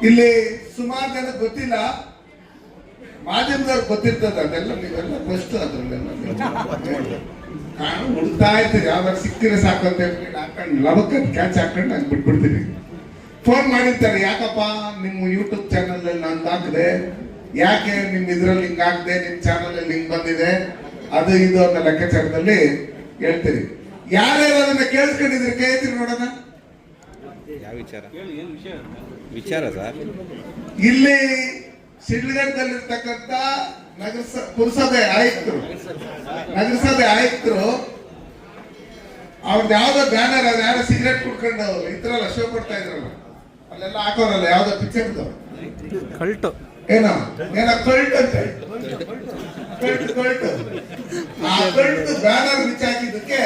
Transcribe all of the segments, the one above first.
ಇಲ್ಲಿ ಸುಮಾರು ಜನ ಗೊತ್ತಿಲ್ಲ, ಮಾಧ್ಯಮದವ್ರಿಗೆ ಗೊತ್ತಿರ್ತದೆ. ಅದೆಲ್ಲ ನೀವೆಲ್ಲ ಬೆಸ್ಟ್ ಅದ್ರಲ್ಲೆಲ್ಲ ನಾನು ಹುಡ್ತಾ ಇರ್ತೀನಿ, ಯಾವ್ದಾರು ಸಿಕ್ಕಿದ್ರೆ ಸಾಕಂತ ಹೇಳ್ತೀನಿ, ಹಾಕೊಂಡು ಲವಕ್ಕೆ ಕ್ಯಾಚ್ ಹಾಕೊಂಡು ನಾನು ಬಿಟ್ಬಿಡ್ತೀನಿ. ಫೋನ್ ಮಾಡಿರ್ತಾರೆ, ಯಾಕಪ್ಪ ನಿಮ್ಮ ಯೂಟ್ಯೂಬ್ ಚಾನಲ್ ಅಲ್ಲಿ ನಾನು ಹಾಕಿದೆ, ಯಾಕೆ ನಿಮ್ ಇದ್ರಲ್ಲಿ ಹಿಂಗ್ ಹಾಕಿದೆ, ನಿಮ್ ಚಾನಲ್ ಅಲ್ಲಿ ಹಿಂಗ್ ಬಂದಿದೆ, ಅದು ಇದು ಅನ್ನೋ ಲೆಕ್ಕಾಚಾರದಲ್ಲಿ ಹೇಳ್ತೀರಿ. ಯಾರ್ಯಾರು ಅದನ್ನ ಕೇಳಿಸ್ಕೊಂಡಿದ್ರೆ ಕೈ ಎತ್ತಿ ನೋಡೋಣ. ಯಾವ ವಿಚಾರ ಸರ್? ಇಲ್ಲಿ ಶಿಡ್ಲಘಟ್ಟದಲ್ಲಿರ್ತಕ್ಕಂಥ ಪುರಸಭೆ ಆಯುಕ್ತರು ಅವ್ರದ್ದು ಯಾವ್ದೋ ಬ್ಯಾನರ್, ಅದು ಯಾರೋ ಸಿಗರೇಟ್ ಕುಡ್ಕೊಂಡು ಇದ್ರಲ್ಲ ಶೋ ಕೊಡ್ತಾ ಇದ್ರಲ್ಲ, ಅಲ್ಲೆಲ್ಲ ಹಾಕೋರಲ್ಲ ಯಾವ್ದೋ ಪಿಕ್ಚರ್ದು ಏನೋ ಕಲ್ಟ್ ಅಂತ ಕಲ್ಟ್ ಆ ಕಲ್ಟ್ ಬ್ಯಾನರ್ ಬಿಚ್ಚಾಕಿದ್ದಕ್ಕೆ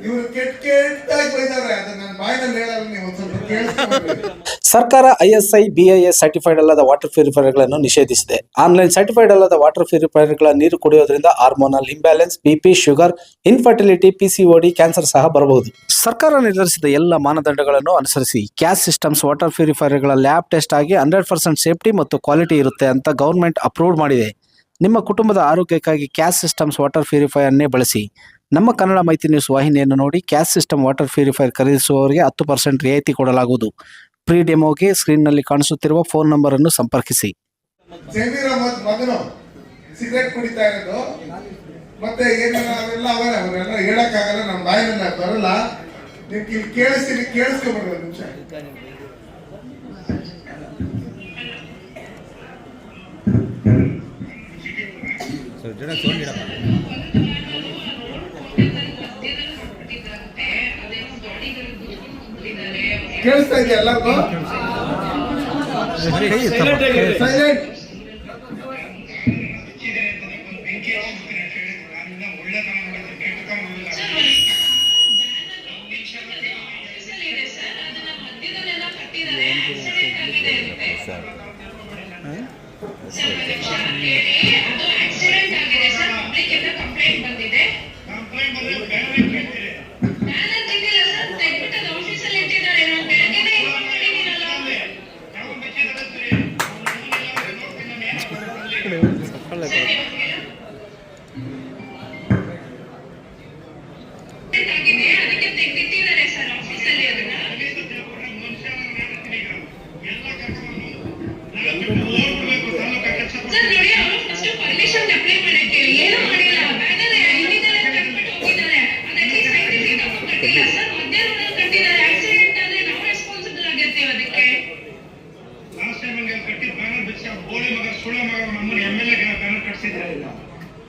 ಇವರು ಕೆಟ್ಟಾಗಿ ಬೈದವ್ರೆ. ಅದು ನನ್ನ ಬಾಯಿನಲ್ಲಿ ಹೇಳಲ್ಲ, ನೀವು ಒಂದು ಸ್ವಲ್ಪ ಕೇಳಿಸ್ಕೊಂಡ್ರೆ. ಸರ್ಕಾರ ISI BIS ಸರ್ಟಿಫೈಡ್ ಅಲ್ಲದ ವಾಟರ್ ಪ್ಯೂರಿಫೈಯರ್ಗಳನ್ನು ನಿಷೇಧಿಸಿದೆ. ಆನ್ಲೈನ್ ಸರ್ಟಿಫೈಡ್ ಅಲ್ಲದ ವಾಟರ್ ಪ್ಯೂರಿಫೈಯರ್ಗಳ ನೀರು ಕುಡಿಯೋದ್ರಿಂದ hormonal imbalance, BP, sugar, infertility, PCOD, cancer ಸಹ ಬರಬಹುದು. ಸರ್ಕಾರ ನಿರ್ಧರಿಸಿದ ಎಲ್ಲ ಮಾನದಂಡಗಳನ್ನು ಅನುಸರಿಸಿ ಕ್ಯಾಸ್ ಸಿಸ್ಟಮ್ಸ್ ವಾಟರ್ ಪ್ಯೂರಿಫೈಯರ್ಗಳ ಲ್ಯಾಬ್ ಟೆಸ್ಟ್ ಆಗಿ 100% ಸೇಫ್ಟಿ ಮತ್ತು ಕ್ವಾಲಿಟಿ ಇರುತ್ತೆ ಅಂತ ಗವರ್ಮೆಂಟ್ ಅಪ್ರೂವ್ ಮಾಡಿದೆ. ನಿಮ್ಮ ಕುಟುಂಬದ ಆರೋಗ್ಯಕ್ಕಾಗಿ ಕ್ಯಾಸ್ ಸಿಸ್ಟಮ್ಸ್ ವಾಟರ್ ಪ್ಯೂರಿಫೈಯರ್ನೇ ಬಳಸಿ. ನಮ್ಮ ಕನ್ನಡ ಮೈತ್ರಿ ನ್ಯೂಸ್ ವಾಹಿನಿಯನ್ನು ನೋಡಿ ಕ್ಯಾಸ್ ಸಿಸ್ಟಮ್ ವಾಟರ್ ಪ್ಯೂರಿಫೈಯರ್ ಖರೀದಿಸುವವರಿಗೆ 10% ರಿಯಾಯಿತಿ ಕೊಡಲಾಗುವುದು. ಪ್ರೀ ಡೆಮೋಗೆ ಸ್ಕ್ರೀನ್ನಲ್ಲಿ ಕಾಣಿಸುತ್ತಿರುವ ಫೋನ್ ನಂಬರ್ ಅನ್ನು ಸಂಪರ್ಕಿಸಿ. ಮಗನು ಸಿಗರೇಟ್ ಕುಡಿತಾ ಇರೋದು ಮತ್ತೆ ಏನೆಲ್ಲ ಅವರೆಲ್ಲ ಹೇಳಕ್ಕಾಗಲ್ಲ, ನಮ್ಮ ಬಾಯಿನಲ್ಲಿ ಬರಲ್ಲ. ನೀವು ಕೇಳಿಸ್ತೀನಿ, ಕೇಳಿಸ್ಕೊಬಿಡ್ರಿ ಒಂದು ನಿಮಿಷ. ಕೇಳಿಸ್ತಾ ಇದೆಯಾ ಎಲ್ಲರಿಗೂ? ಸೈಲೆಂಟ್.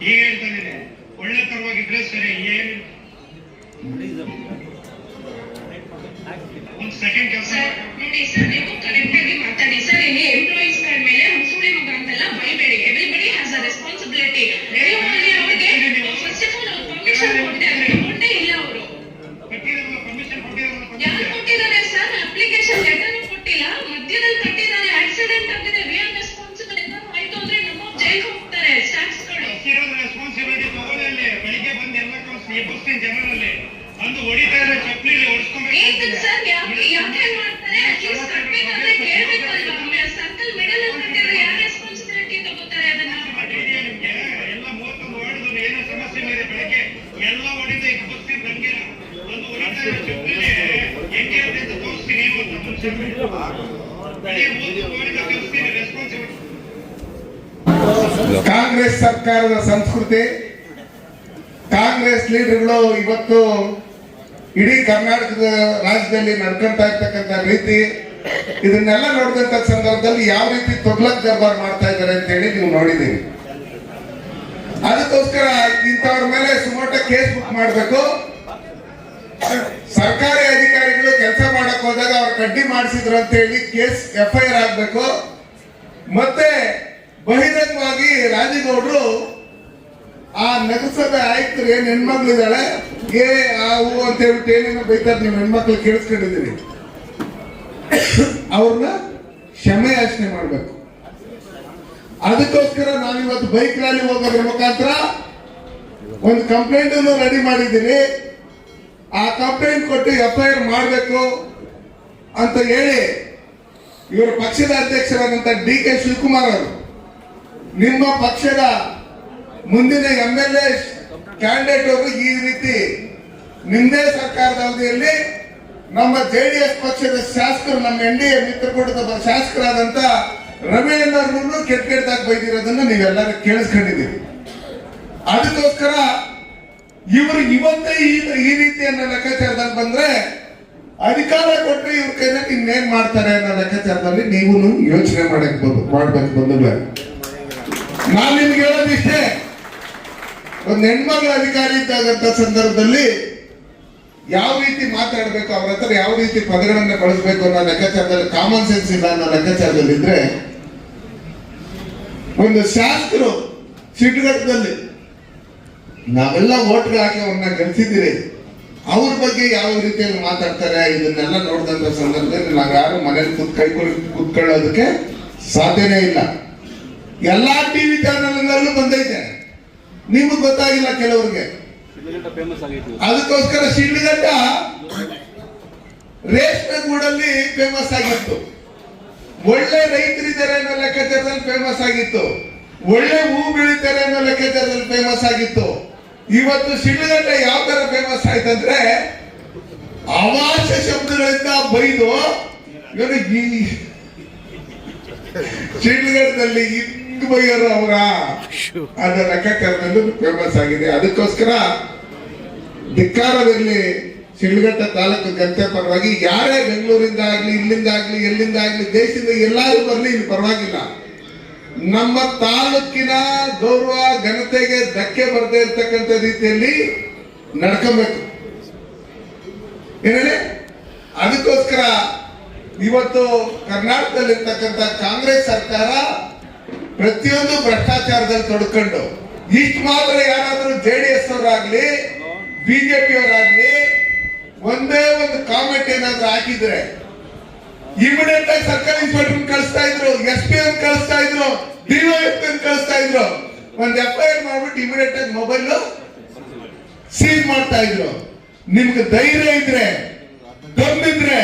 ಈಗ ಹೇಳ್ತಾ ಇದ್ದೀನಿ, ಒಳ್ಳೆ ತರವಾಗಿದ್ರೆ ಸರಿ. ಒಂದು ಸೆಕೆಂಡ್ ಕೆಲಸ ನೋಡಿ ಸರ್, ನೀವು ಕರೆಕ್ಟ್ ಆಗಿ ಮಾತಾಡಿ ಸರ್. ಇಲ್ಲಿ ಎಂಪ್ಲಾಯೀಸ್ ಮೇಲೆ ಸುಳಿ ಮಗ ಅಂತೆಲ್ಲ ಬೈಬೇಡಿ. Everybody has a responsibility. ಅವರಿಗೆ ಫಸ್ಟ್ ಆಫ್ ಆಲ್ ಅವ್ರು ಪರ್ಮಿಷನ್ ಕೊಟ್ಟೇ ಇಲ್ಲ. ಅವರು ಯಾರು ಕೊಟ್ಟಿದ್ದಾರೆ ಸರ್? ಅಪ್ಲಿಕೇಶನ್ ಲೆಟರ್ ಕೊಟ್ಟಿಲ್ಲ, ಮಧ್ಯದಲ್ಲಿ ಕಟ್ಟಿದ್ದಾರೆ. ಆಕ್ಸಿಡೆಂಟ್ ಆಗಿದೆ, ರಿಯಲ್ ರೆಸ್ಪಾನ್ಸಿಬಲ್ ಆಯ್ತು ಅಂದ್ರೆ ನಮ್ಮ ಜೈಲಿಗೆ ಹೋಗ್ತಾರೆ ಸ್ಟಾಫ್ಸ್ಗಳು. ರೆಸ್ಪಾನ್ಸಿಬಿಲಿಟಿ ತಗೊಳ್ಳಿ. ಬೆಳಿಗ್ಗೆ ಬಂದು ಎಲ್ಲ ಎಬ್ಬಿಸ್ತೀನಿ ಜನರಲ್ಲಿ. ಅಂದು ಹೊಡಿತಾ ಇದ್ರೆ ಚಪ್ಪಲಿ ಓಡಿಸ್ಕೊಬೇಕು ಸರ್. ಯಾಕೆ ಮಾಡ್ತಾರೆ? ಅಟ್ಲೀಸ್ಟ್ ಕಟ್ಬೇಕಾದ್ರೆ ಕೇಳ್ಬೇಕಲ್ವಾ? ಸರ್ಕಲ್ ಮಿಡಲ್ ಅಲ್ಲಿ ಕಟ್ಟಿದ್ರೆ ಯಾರು ರೆಸ್ಪಾನ್ಸಿಬಿಲಿಟಿ ತಗೋತಾರೆ? ಅದನ್ನ ನಿಮ್ಗೆ ಎಲ್ಲ 31 ವಾರ್ಡ್ ಏನೋ ಸಮಸ್ಯೆ ಇದೆ. ಬೆಳಗ್ಗೆ ಎಲ್ಲ ಹೊಡಿತಾ ಎಬ್ಬಿಸ್ತೀನಿ ಬಂದಿರ. ಒಂದು ಹೊಡಿತಾ ಇದ್ರೆ ಚಪ್ಪಲಿ ಹೆಂಗೆ ಅಂತ ತೋರಿಸ್ತೀನಿ. ಕಾಂಗ್ರೆಸ್ ಸರ್ಕಾರದ ಸಂಸ್ಕೃತಿ, ಕಾಂಗ್ರೆಸ್ ಲೀಡರ್ಗಳು ಇವತ್ತು ಇಡೀ ಕರ್ನಾಟಕದ ರಾಜ್ಯದಲ್ಲಿ ನಡ್ಕೊಂತಾ ಇರ್ತಕ್ಕಂಥ ರೀತಿ, ಇದನ್ನೆಲ್ಲ ನೋಡಿದಂತ ಸಂದರ್ಭದಲ್ಲಿ ಯಾವ ರೀತಿ ತೊಗ್ಲಕ್ ದರ್ಬಾರ್ ಮಾಡ್ತಾ ಇದ್ದಾರೆ ಅಂತ ಹೇಳಿ ನೀವು ನೋಡಿದ್ದೀವಿ. ಅದಕ್ಕೋಸ್ಕರ ಇಂಥವ್ರ ಮೇಲೆ ಸುಮೋಟ ಕೇಸ್ ಬುಕ್ ಮಾಡಬೇಕು. ಸರ್ಕಾರಿ ಅಧಿಕಾರಿಗಳು ಕೆಲಸ ಮಾಡಕ್ ಹೋದಾಗ ಅವ್ರು ಕಡ್ಡಿ ಮಾಡಿಸಿದ್ರು ಅಂತ ಹೇಳಿ ಕೇಸ್ FIR ಆಗ್ಬೇಕು. ಮತ್ತೆ ಬಹಿರಂಗವಾಗಿ ರಾಜೇಗೌಡರು ಆ ನಗರಸಭೆ ಆಯುಕ್ತರು ಏನ್ ಹೆಣ್ಮಕ್ಳಿದ್ದಾಳೆ ಆ ಹೂ ಅಂತ ಹೇಳ್ಬಿಟ್ಟು ಏನೇನೋ ಬೈತಾರೆ, ನೀವು ಹೆಣ್ಮಕ್ಳು ಕೇಳಿಸ್ಕೊಂಡಿದ್ದೀರಿ, ಅವ್ರನ್ನ ಕ್ಷಮೆ ಯಾಚನೆ ಮಾಡ್ಬೇಕು. ಅದಕ್ಕೋಸ್ಕರ ನಾನಿವತ್ತು ಬೈಕ್ ರ್ಯಾಲಿ ಹೋಗೋದ್ರ ಮುಖಾಂತರ ಒಂದು ಕಂಪ್ಲೇಂಟ್ ರೆಡಿ ಮಾಡಿದ್ದೀನಿ. ಆ ಕಂಪ್ಲೇಂಟ್ ಕೊಟ್ಟು FIR ಮಾಡಬೇಕು. ಅಂತ ಹೇಳಿ ಇವರ ಪಕ್ಷದ ಅಧ್ಯಕ್ಷರಾದಂತ DK ಶಿವಕುಮಾರ್ ಅವರು ನಿಮ್ಮ ಪಕ್ಷದ ಮುಂದಿನ MLA ಕ್ಯಾಂಡಿಡೇಟ್ ಅವರು ಈ ರೀತಿ ನಿಮ್ಮದೇ ಸರ್ಕಾರದ ಅವಧಿಯಲ್ಲಿ ನಮ್ಮ JDS ಪಕ್ಷದ ಶಾಸಕರು, ನಮ್ಮ NDA ಮಿತ್ರಕೂಟದ ಶಾಸಕರಾದಂತ ರಮೇಶ್ ಕೆಟ್ಟದಾಗಿ ಬೈದಿರೋದನ್ನ ನೀವೆಲ್ಲರೂ ಕೇಳಿಸ್ಕೊಂಡಿದ್ದೀರಿ. ಅದಕ್ಕೋಸ್ಕರ ಇವರು ಇವತ್ತೇ ಈ ರೀತಿಯನ್ನ ಲೆಕ್ಕಾಚಾರದಲ್ಲಿ ಬಂದ್ರೆ ಅಧಿಕಾರ ಕೊಟ್ಟರೆ ಇವ್ರ ಕೈನಲ್ಲಿ ಇನ್ನೇನ್ ಮಾಡ್ತಾರೆ ಅನ್ನೋ ಲೆಕ್ಕಾಚಾರದಲ್ಲಿ ನೀವು ಯೋಚನೆ ಮಾಡ್ಬೇಕು ಬಂದ್ರೆ. ನಾನು ನಿಮ್ಗೆ ಹೇಳೋದಿಷ್ಟೇ, ಒಂದು ಹೆಣ್ಮಗಳ ಅಧಿಕಾರಿ ಇದ್ದಾಗಂತ ಸಂದರ್ಭದಲ್ಲಿ ಯಾವ ರೀತಿ ಮಾತಾಡ್ಬೇಕು, ಅವ್ರ ಹತ್ರ ಯಾವ ರೀತಿ ಪದಗಳನ್ನ ಬಳಸಬೇಕು ಅನ್ನೋ ಲೆಕ್ಕಾಚಾರದಲ್ಲಿ ಕಾಮನ್ ಸೆನ್ಸ್ ಇಲ್ಲ ಅನ್ನೋ ಲೆಕ್ಕಾಚಾರದಲ್ಲಿ ಇದ್ರೆ, ಒಂದು ಶಾಸಕರು ಸಿಡ್ಗಟ್ಟದಲ್ಲಿ ನಾವೆಲ್ಲ ಓಟ್ಗಳು ಹಾಕಿ ಅವ್ರನ್ನ ಗಳಿಸಿದ್ದೀರಿ, ಅವ್ರ ಬಗ್ಗೆ ಯಾವ ರೀತಿಯಲ್ಲಿ ಮಾತಾಡ್ತಾರೆ ಇದನ್ನೆಲ್ಲ ನೋಡಿದಂತ ಸಂದರ್ಭದಲ್ಲಿ ನಾವು ಯಾರು ಮನೇಲಿ ಕೂತ್ಕೊಳ್ಳೋದಕ್ಕೆ ಸಾಧ್ಯನೇ ಇಲ್ಲ. ಎಲ್ಲಾ ಟಿವಿ ಚಾನೆಲ್ಗಳಲ್ಲೂ ಬಂದೈತೆ, ನಿಮಗ್ ಗೊತ್ತಾಗಿಲ್ಲ ಕೆಲವ್ರಿಗೆ. ಅದಕ್ಕೋಸ್ಕರ ಶಿಡ್ಲಘಟ್ಟ ರೇಷ್ಮೆ ಗೂಡಲ್ಲಿ ಫೇಮಸ್ ಆಗಿತ್ತು, ಒಳ್ಳೆ ರೈತರಿದ್ದಾರೆ ಅನ್ನೋ ಲೆಕ್ಕಾಚಾರದಲ್ಲಿ ಫೇಮಸ್ ಆಗಿತ್ತು, ಒಳ್ಳೆ ಹೂ ಬೆಳೀತಾರೆ ಅನ್ನೋ ಲೆಕ್ಕಾಚಾರದಲ್ಲಿ ಫೇಮಸ್ ಆಗಿತ್ತು. ಇವತ್ತು ಶಿಡ್ಲಘಟ್ಟ ಯಾವ ತರ ಫೇಮಸ್ ಆಯ್ತಂದ್ರೆ ಅವಾಚ್ಯ ಶಬ್ದಗಳಿಂದ ಬೈದು ಇವರು ಶಿಡ್ಲಘಟ್ಟದಲ್ಲಿ ಹಿಂಗ್ ಬೈಯರು ಅವರ ಅದರ ಲೆಕ್ಕಾಚಾರದಲ್ಲೂ ಫೇಮಸ್ ಆಗಿದೆ. ಅದಕ್ಕೋಸ್ಕರ ಧಿಕ್ಕಾರವಿರಲಿ ಶಿಡ್ಲಘಟ್ಟ ತಾಲೂಕು ಜನತೆ ಪರವಾಗಿ. ಯಾರೇ ಬೆಂಗಳೂರಿಂದ ಆಗ್ಲಿ, ಇಲ್ಲಿಂದ ಆಗ್ಲಿ, ಎಲ್ಲಿಂದ ಆಗ್ಲಿ, ದೇಶದಿಂದ ಎಲ್ಲಾರು ಬರ್ಲಿ, ಇಲ್ಲಿ ಪರವಾಗಿಲ್ಲ. ನಮ್ಮ ತಾಲೂಕಿನ ಗೌರವ ಘನತೆಗೆ ಧಕ್ಕೆ ಬರದೇ ಇರ್ತಕ್ಕಂಥ ರೀತಿಯಲ್ಲಿ ನಡ್ಕೊಬೇಕು ಏನೇಳಿ. ಅದಕ್ಕೋಸ್ಕರ ಇವತ್ತು ಕರ್ನಾಟಕದಲ್ಲಿರ್ತಕ್ಕಂಥ ಕಾಂಗ್ರೆಸ್ ಸರ್ಕಾರ ಪ್ರತಿಯೊಂದು ಭ್ರಷ್ಟಾಚಾರದಲ್ಲಿ ತೊಡ್ಕೊಂಡು ಇಷ್ಟು ಮಾತ್ರ ಯಾರಾದ್ರೂ JDS ಅವರಾಗ್ಲಿ BJP ಅವರಾಗ್ಲಿ ಒಂದೇ ಒಂದು ಕಾಮೆಂಟ್ ಏನಾದ್ರೂ ಹಾಕಿದ್ರೆ ಇಮಿಡಿಯೇಟ್ ಆಗಿ ಸರ್ಕಾರಿ ಇನ್ಸ್ಪೆಕ್ಟರ್ ಕಳಿಸ್ತಾ ಇದ್ರು, SP ಕಳಿಸ್ತಾ ಇದ್ರು, DYSP ಕಳಿಸ್ತಾ ಇದ್ರು. ಒಂದು FIR ಮಾಡ್ಬಿಟ್ಟು ಇಮಿಡಿಯೇಟ್ ಆಗಿ ಮೊಬೈಲ್ ಸೀಲ್ ಮಾಡ್ತಾ ಇದ್ರು. ನಿಮ್ಗೆ ಧೈರ್ಯ ಇದ್ರೆ, ದಮ್ಮಿದ್ರೆ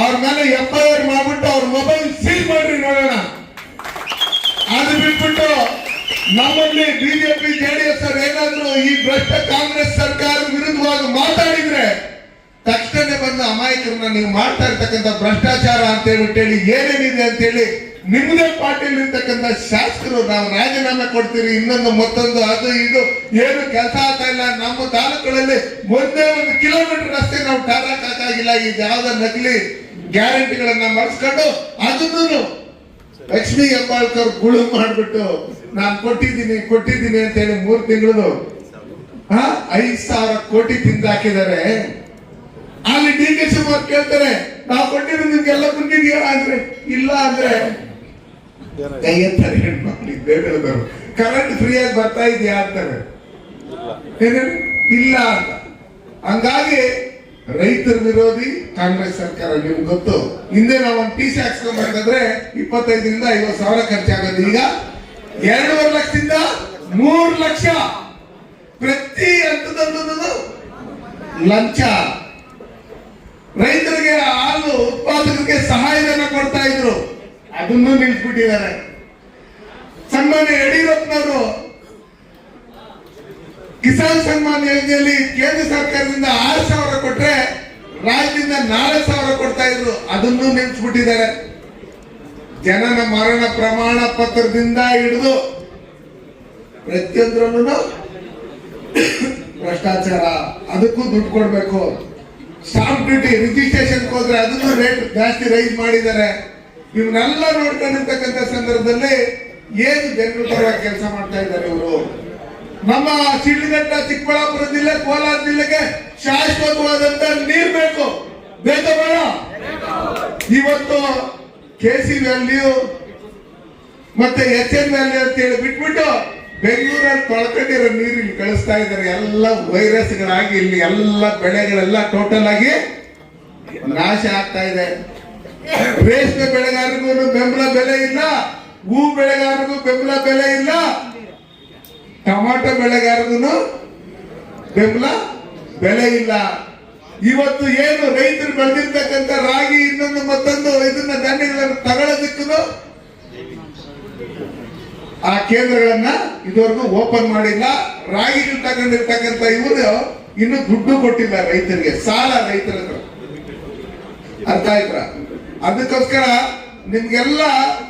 ಅವ್ರ ಮೇಲೆ FIR ಮಾಡ್ಬಿಟ್ಟು ಅವ್ರ ಮೊಬೈಲ್ ಸೀಲ್ ಮಾಡ್ರಿ ನೋಡೋಣ. ಅದು ಬಿಟ್ಬಿಟ್ಟು ನಮ್ಮಲ್ಲಿ BJP JDS ಅವರು ಏನಾದ್ರು ಈ ಭ್ರಷ್ಟ ಕಾಂಗ್ರೆಸ್ ಸರ್ಕಾರ ವಿರುದ್ಧವಾಗಿ ಮಾತಾಡಿದ್ರೆ ತಕ್ಷಣ ಬಂದು ಅಮಾಯಕರನ್ನ ನೀವು ಮಾಡ್ತಾ ಇರ್ತಕ್ಕಂಥ ಭ್ರಷ್ಟಾಚಾರ ಅಂತ ಹೇಳಿ ಏನೇನಿದೆ ಅಂತ ಹೇಳಿ ನಿಮ್ಮದೇ ಪಾರ್ಟಿಯಲ್ಲಿ ಇರ್ತಕ್ಕಂಥ ಶಾಸಕರು ನಾವು ರಾಜೀನಾಮೆ ಕೊಡ್ತೀರಿ, ಇನ್ನೊಂದು ಮತ್ತೊಂದು ಅದು ಇದು ಏನು ಕೆಲಸ ಆಗ್ತಾ ಇಲ್ಲ. ನಮ್ಮ ತಾಲೂಕುಗಳಲ್ಲಿ ಒಂದೇ 1 ಕಿಲೋಮೀಟರ್ ರಸ್ತೆ ನಾವು ಟಾರಾಕ್ ಹಾಕಾಗಿಲ್ಲ. ಇದು ಯಾವ್ದೋ ನಕಲಿ ಗ್ಯಾರಂಟಿಗಳನ್ನ ಮಾಡಿಸ್ಕೊಂಡು ಅದನ್ನು ಲಕ್ಷ್ಮೀ ಹೆಬ್ಬಾಳ್ಕರ್ ಗುಳು ಮಾಡ್ಬಿಟ್ಟು ನಾನು ಕೊಟ್ಟಿದ್ದೀನಿ ಅಂತ ಹೇಳಿ 3 ತಿಂಗಳು 5,000 ಕೋಟಿ ತಿಂದು ಹಾಕಿದ್ದಾರೆ. ಅಲ್ಲಿ DK ಶಿವಕುಮಾರ್ ಕೇಳ್ತಾರೆ, ನಾವು ಕೊಟ್ಟಿದ್ದು ನಿಮ್ಗೆಲ್ಲ ಬಂದಿದೆಯಾ ಅಂದ್ರೆ ಇಲ್ಲ ಅಂದ್ರೆ ಹೆಣ್ಮಕ್ಳು ಕರೆಂಟ್ ಫ್ರೀಯಾಗಿ ಬರ್ತಾ ಇದೆಯಾ ಅಂತಾರೆ, ಇಲ್ಲ ಅಂತ. ಹಂಗಾಗಿ ರೈತರ ವಿರೋಧಿ ಕಾಂಗ್ರೆಸ್ ಸರ್ಕಾರ. ನಿಮ್ಗೆ ಗೊತ್ತು, ಹಿಂದೆ ನಾವು ಒಂದು TC ಹಾಕ್ಸ್ಕೊಂಡ್ಬೇಕಾದ್ರೆ 25,000 50,000 ಖರ್ಚಾಗೋದು. ಈಗ 2.5 ಲಕ್ಷದಿಂದ 3 ಲಕ್ಷ ಪ್ರತಿ ಹಂತದಲ್ಲೂ ಲಂಚ. ರೈತರಿಗೆ ಹಾಲು ಉತ್ಪಾದಕರಿಗೆ ಸಹಾಯಧನ ಕೊಡ್ತಾ ಇದ್ರು, ಅದನ್ನು ನಿಲ್ಸ್ಬಿಟ್ಟಿದ್ದಾರೆ. ಸನ್ಮಾನ್ಯ ಯಡಿಯೂರಪ್ಪನವರು ಕಿಸಾನ್ ಸನ್ಮಾನ್ ಯೋಜನೆಯಲ್ಲಿ ಕೇಂದ್ರ ಸರ್ಕಾರದಿಂದ 6,000 ಕೊಟ್ರೆ ರಾಜ್ಯದಿಂದ 4,000 ಕೊಡ್ತಾ ಇದ್ರು, ಅದನ್ನು ನಿಲ್ಸ್ಬಿಟ್ಟಿದ್ದಾರೆ. ಜನನ ಮರಣ ಪ್ರಮಾಣ ಪತ್ರದಿಂದ ಹಿಡಿದು ಪ್ರತಿಯೊಂದರಲ್ಲೂ ಭ್ರಷ್ಟಾಚಾರ, ಅದಕ್ಕೂ ದುಡ್ಡು ಕೊಡ್ಬೇಕು. ಸ್ಟಾಂಪ್ ಡ್ಯೂಟಿ ರಿಜಿಸ್ಟ್ರೇಷನ್ ಹೋದ್ರೆ ಅದನ್ನು ರೇಟ್ ಜಾಸ್ತಿ ರೈಸ್ ಮಾಡಿದ್ದಾರೆ. ಇವನ್ನೆಲ್ಲ ನೋಡ್ಕೊಂಡಿರ್ತಕ್ಕಂಥ ಸಂದರ್ಭದಲ್ಲಿ ಏನು ಜನರ ಪರವಾಗಿ ಕೆಲಸ ಮಾಡ್ತಾ ಇದ್ದಾರೆ ಇವರು. ನಮ್ಮ ಶಿಡ್ಲಘಟ್ಟ, ಚಿಕ್ಕಬಳ್ಳಾಪುರ ಜಿಲ್ಲೆ, ಕೋಲಾರ ಜಿಲ್ಲೆಗೆ ಶಾಶ್ವತವಾದಂತ ನೀರು ಬೇಕು, ಬೇಕೋ ಬೇಡ? ಇವತ್ತು KC ವ್ಯಾಲ್ಯೂ ಮತ್ತೆ HN ವ್ಯಾಲ್ಯೂ ಅಂತ ಹೇಳಿ ಬಿಟ್ಬಿಟ್ಟು ಬೆಂಗಳೂರಲ್ಲಿ ತೊಳ್ಕೊಂಡಿರೋ ನೀರು ಇಲ್ಲಿ ಕಳಿಸ್ತಾ ಇದ್ದಾರೆ. ಎಲ್ಲ ವೈರಸ್ಗಳಾಗಿ ಇಲ್ಲಿ ಎಲ್ಲ ಬೆಳೆಗಳೆಲ್ಲ ಟೋಟಲ್ ಆಗಿ ನಾಶ ಆಗ್ತಾ ಇದೆ. ರೇಷ್ಮೆ ಬೆಳೆಗಾರರಿಗೂ ಬೆಂಬಲ ಬೆಲೆ ಇಲ್ಲ, ಹೂ ಬೆಳೆಗಾರರಿಗೂ ಬೆಂಬಲ ಬೆಲೆ ಇಲ್ಲ, ಟೊಮಾಟೊ ಬೆಳೆಗಾರರಿಗೂ ಬೆಂಬಲ ಬೆಲೆ ಇಲ್ಲ. ಇವತ್ತು ಏನು ರೈತರು ಬೆಳೆದಿರ್ತಕ್ಕಂಥ ರಾಗಿ ಇನ್ನೊಂದು ಮತ್ತೊಂದು ಇದನ್ನ ಧಾನ್ಯಗಳನ್ನು ತಗೊಳ್ಳೋದಕ್ಕೂ ಆ ಕೇಂದ್ರಗಳನ್ನ ಇದುವರೆಗೂ ಓಪನ್ ಮಾಡಿಲ್ಲ. ರಾಗಿಗಳು ತಗೊಂಡಿರ್ತಕ್ಕಂಥ ಇವರು ಇನ್ನು ದುಡ್ಡು ಕೊಟ್ಟಿಲ್ಲ ರೈತರಿಗೆ, ಸಾಲ ರೈತರ ಹತ್ರ. ಅರ್ಥ ಆಯ್ತಾ? ಅದಕ್ಕೋಸ್ಕರ ನಿಮ್ಗೆಲ್ಲ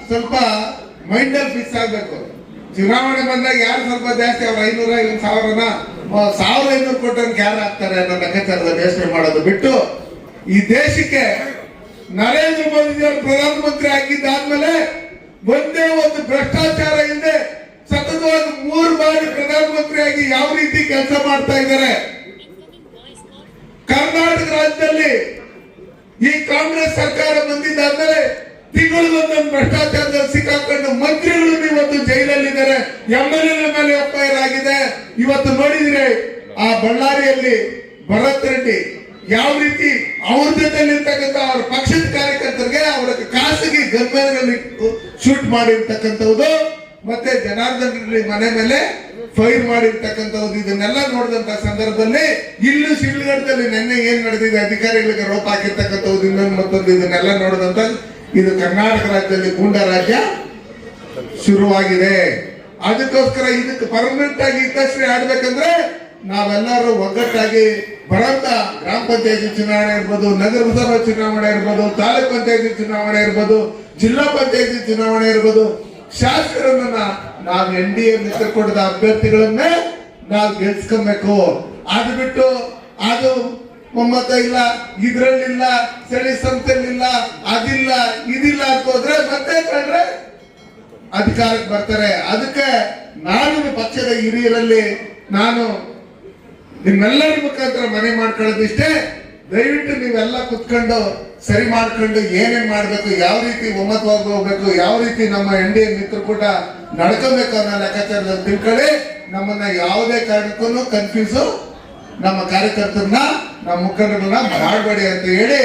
ಸ್ವಲ್ಪ ಮೈಂಡ್ ಅಲ್ಲಿ ಫಿಕ್ಸ್ ಆಗ್ಬೇಕು. ಚುನಾವಣೆ ಬಂದಾಗ ಯಾರು ಸ್ವಲ್ಪ ಜಾಸ್ತಿ ಅವ್ರ 500 1000ನ 1500 ಕೊಟ್ಟಂಗೆ ಯಾರು ಆಗ್ತಾರೆ ಅನ್ನೋ ಲೆಕ್ಕಾಚಾರದಲ್ಲಿ ಯೋಚನೆ ಮಾಡೋದು ಬಿಟ್ಟು, ಈ ದೇಶಕ್ಕೆ ನರೇಂದ್ರ ಮೋದಿ ಅವರು ಪ್ರಧಾನಮಂತ್ರಿ ಆಗಿದ್ದಾದ್ಮೇಲೆ ಒಂದೇ ಒಂದು ಭ್ರಷ್ಟಾಚಾರ ಇಲ್ಲದೆ ಸತತವಾಗಿ 3 ಬಾರಿ ಪ್ರಧಾನಮಂತ್ರಿಯಾಗಿ ಯಾವ ರೀತಿ ಕೆಲಸ ಮಾಡ್ತಾ ಇದ್ದಾರೆ. ಕರ್ನಾಟಕ ರಾಜ್ಯದಲ್ಲಿ ಈ ಕಾಂಗ್ರೆಸ್ ಸರ್ಕಾರ ಬಂದಿದ್ದಾದ್ಮೇಲೆ ತಿಂಗಳಿಗೊಂದೊಂದು ಭ್ರಷ್ಟಾಚಾರದಲ್ಲಿ ಸಿಕ್ಕಾಕೊಂಡು ಮಂತ್ರಿಗಳು ಇವತ್ತು ಜೈಲಲ್ಲಿದ್ದಾರೆ, MLA ಮೇಲೆ FIR ಆಗಿದೆ. ಇವತ್ತು ನೋಡಿದ್ರೆ ಆ ಬಳ್ಳಾರಿಯಲ್ಲಿ ಭರತ್ ರೆಡ್ಡಿ ಯಾವ ರೀತಿ ಅವ್ರ ಜೊತೆಲಿರ್ತಕ್ಕಂಥ ಅವ್ರ ಪಕ್ಷದ ಕಾರ್ಯಕರ್ತರಿಗೆ ಅವರ ಖಾಸಗಿ ಗನ್ಮ್ಯಾನ್ಗಳಲ್ಲಿ ಶೂಟ್ ಮಾಡಿರ್ತಕ್ಕಂಥದ್ದು, ಮತ್ತೆ ಜನಾರ್ದನ್ ರೆಡ್ಡಿ ಮನೆ ಮೇಲೆ ಫೈರ್ ಮಾಡಿರ್ತಕ್ಕಂಥದ್ದು, ಇದನ್ನೆಲ್ಲ ನೋಡಿದಂತ ಸಂದರ್ಭದಲ್ಲಿ ಇಲ್ಲೂ ಶಿಡ್ಲಘಟ್ಟದಲ್ಲಿ ನಿನ್ನೆ ಏನ್ ನಡೆದಿದೆ, ಅಧಿಕಾರಿಗಳಿಗೆ ರೋಪ ಹಾಕಿರ್ತಕ್ಕಂಥದ್ದು, ಇನ್ನೊಂದು ಮತ್ತೊಂದು, ಇದನ್ನೆಲ್ಲ ನೋಡಿದಂತ ಇದು ಕರ್ನಾಟಕ ರಾಜ್ಯದಲ್ಲಿ ಗೂಂಡಾ ರಾಜ್ಯ ಶುರುವಾಗಿದೆ. ಅದಕ್ಕೋಸ್ಕರ ಇದಕ್ಕೆ ಪರ್ಮನೆಂಟ್ ಆಗಿ ಇದ್ದಶ್ರೀ ಆಡ್ಬೇಕಂದ್ರೆ ನಾವೆಲ್ಲರೂ ಒಗ್ಗಟ್ಟಾಗಿ ಬರಂತ ಗ್ರಾಮ ಪಂಚಾಯತಿ ಚುನಾವಣೆ ಇರ್ಬೋದು, ನಗರಸಭಾ ಚುನಾವಣೆ ಇರ್ಬೋದು, ತಾಲೂಕ್ ಪಂಚಾಯತಿ ಚುನಾವಣೆ ಇರ್ಬೋದು, ಜಿಲ್ಲಾ ಪಂಚಾಯತಿ ಚುನಾವಣೆ ಇರ್ಬೋದು, ಶಾಸಕರನ್ನ ನಾವು NDA ಮಿತ್ರಕೂಟದ ಅಭ್ಯರ್ಥಿಗಳನ್ನೇ ನಾವು ಗೆಲ್ಸ್ಕೊಬೇಕು. ಅದು ಬಿಟ್ಟು ಅದು ಒಮ್ಮತ ಇಲ್ಲ, ಇದ್ರಲ್ಲಿಲ್ಲ, ಸ್ಥಳೀಯ ಸಂಸ್ಥೆಲಿಲ್ಲ, ಅದಿಲ್ಲ ಇದಿಲ್ಲ ಅಂತ ಹೋದ್ರೆ ಮತ್ತೆ ಕಂಡ್ರೆ ಅಧಿಕಾರಕ್ಕೆ ಬರ್ತಾರೆ. ಅದಕ್ಕೆ ನಾನು ಪಕ್ಷದ ಹಿರಿಯರಲ್ಲಿ ನಾನು ನಿಮ್ಮೆಲ್ಲರ ಮುಖಾಂತರ ಮನೆ ಮಾಡ್ಕೊಳ್ಳೋದಿಷ್ಟೇ, ದಯವಿಟ್ಟು ನೀವೆಲ್ಲ ಕುತ್ಕೊಂಡು ಸರಿ ಮಾಡ್ಕೊಂಡು ಏನೇನ್ ಮಾಡ್ಬೇಕು, ಯಾವ ರೀತಿ ಒಮ್ಮತವಾಗಿ ಹೋಗ್ಬೇಕು, ಯಾವ ರೀತಿ ನಮ್ಮ NDA ಮಿತ್ರಕೂಟ ನಡ್ಕೋಬೇಕು ಅನ್ನೋ ಲೆಕ್ಕಾಚಾರದಲ್ಲಿ ತಿಳ್ಕೊಳ್ಳಿ. ನಮ್ಮನ್ನ ಯಾವುದೇ ಕಾರಣಕ್ಕೂ ಕನ್ಫ್ಯೂಸ್ ನಮ್ಮ ಕಾರ್ಯಕರ್ತರನ್ನ ನಮ್ಮ ಮುಖಂಡರನ್ನ ಮಾಡಬೇಡಿ ಅಂತ ಹೇಳಿ